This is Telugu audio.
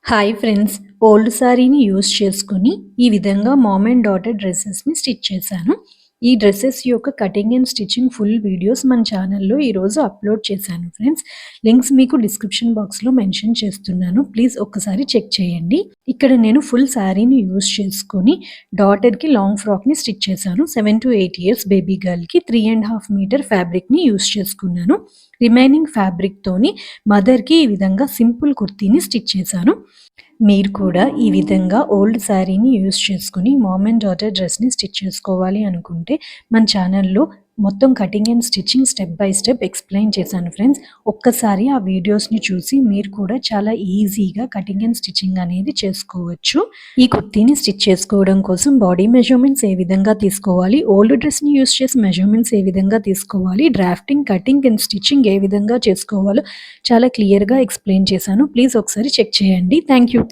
హాయ్ ఫ్రెండ్స్, ఓల్డ్ సారీని యూజ్ చేసుకొని ఈ విధంగా మామ్ అండ్ డాటర్ డ్రెస్సెస్ని స్టిచ్ చేశాను. ఈ డ్రెస్సెస్ యొక్క cutting and stitching full videos మన ఛానల్లో ఈరోజు అప్లోడ్ చేశాను ఫ్రెండ్స్. లింక్స్ మీకు డిస్క్రిప్షన్ బాక్స్లో మెన్షన్ చేస్తున్నాను, ప్లీజ్ ఒక్కసారి చెక్ చేయండి. ఇక్కడ నేను ఫుల్ శారీని యూజ్ చేసుకొని డాటర్కి లాంగ్ ఫ్రాక్ని స్టిచ్ చేశాను. 7 to 8 ఇయర్స్ బేబీ గర్ల్కి 3.5 మీటర్ ఫ్యాబ్రిక్ని యూజ్ చేసుకున్నాను. రిమైనింగ్ ఫ్యాబ్రిక్తోని మదర్కి ఈ విధంగా సింపుల్ కుర్తీని స్టిచ్ చేశాను. మీరు కూడా ఈ విధంగా ఓల్డ్ శారీని యూజ్ చేసుకుని మామ్ అండ్ డాటర్ డ్రెస్ని స్టిచ్ చేసుకోవాలి అనుకుంటే మన ఛానల్లో మొత్తం cutting and stitching step by step explain చేశాను ఫ్రెండ్స్. ఒక్కసారి ఆ వీడియోస్ని చూసి మీరు కూడా చాలా ఈజీగా కటింగ్ అండ్ స్టిచ్చింగ్ అనేది చేసుకోవచ్చు. ఈ కుర్తీని స్టిచ్ చేసుకోవడం కోసం బాడీ మెజర్మెంట్స్ ఏ విధంగా తీసుకోవాలి, ఓల్డ్ డ్రెస్ని యూజ్ చేసి మెజర్మెంట్స్ ఏ విధంగా తీసుకోవాలి, డ్రాఫ్టింగ్, కటింగ్ అండ్ స్టిచ్చింగ్ ఏ విధంగా చేసుకోవాలో చాలా క్లియర్గా ఎక్స్ప్లెయిన్ చేశాను. ప్లీజ్ ఒకసారి చెక్ చేయండి. Thank you.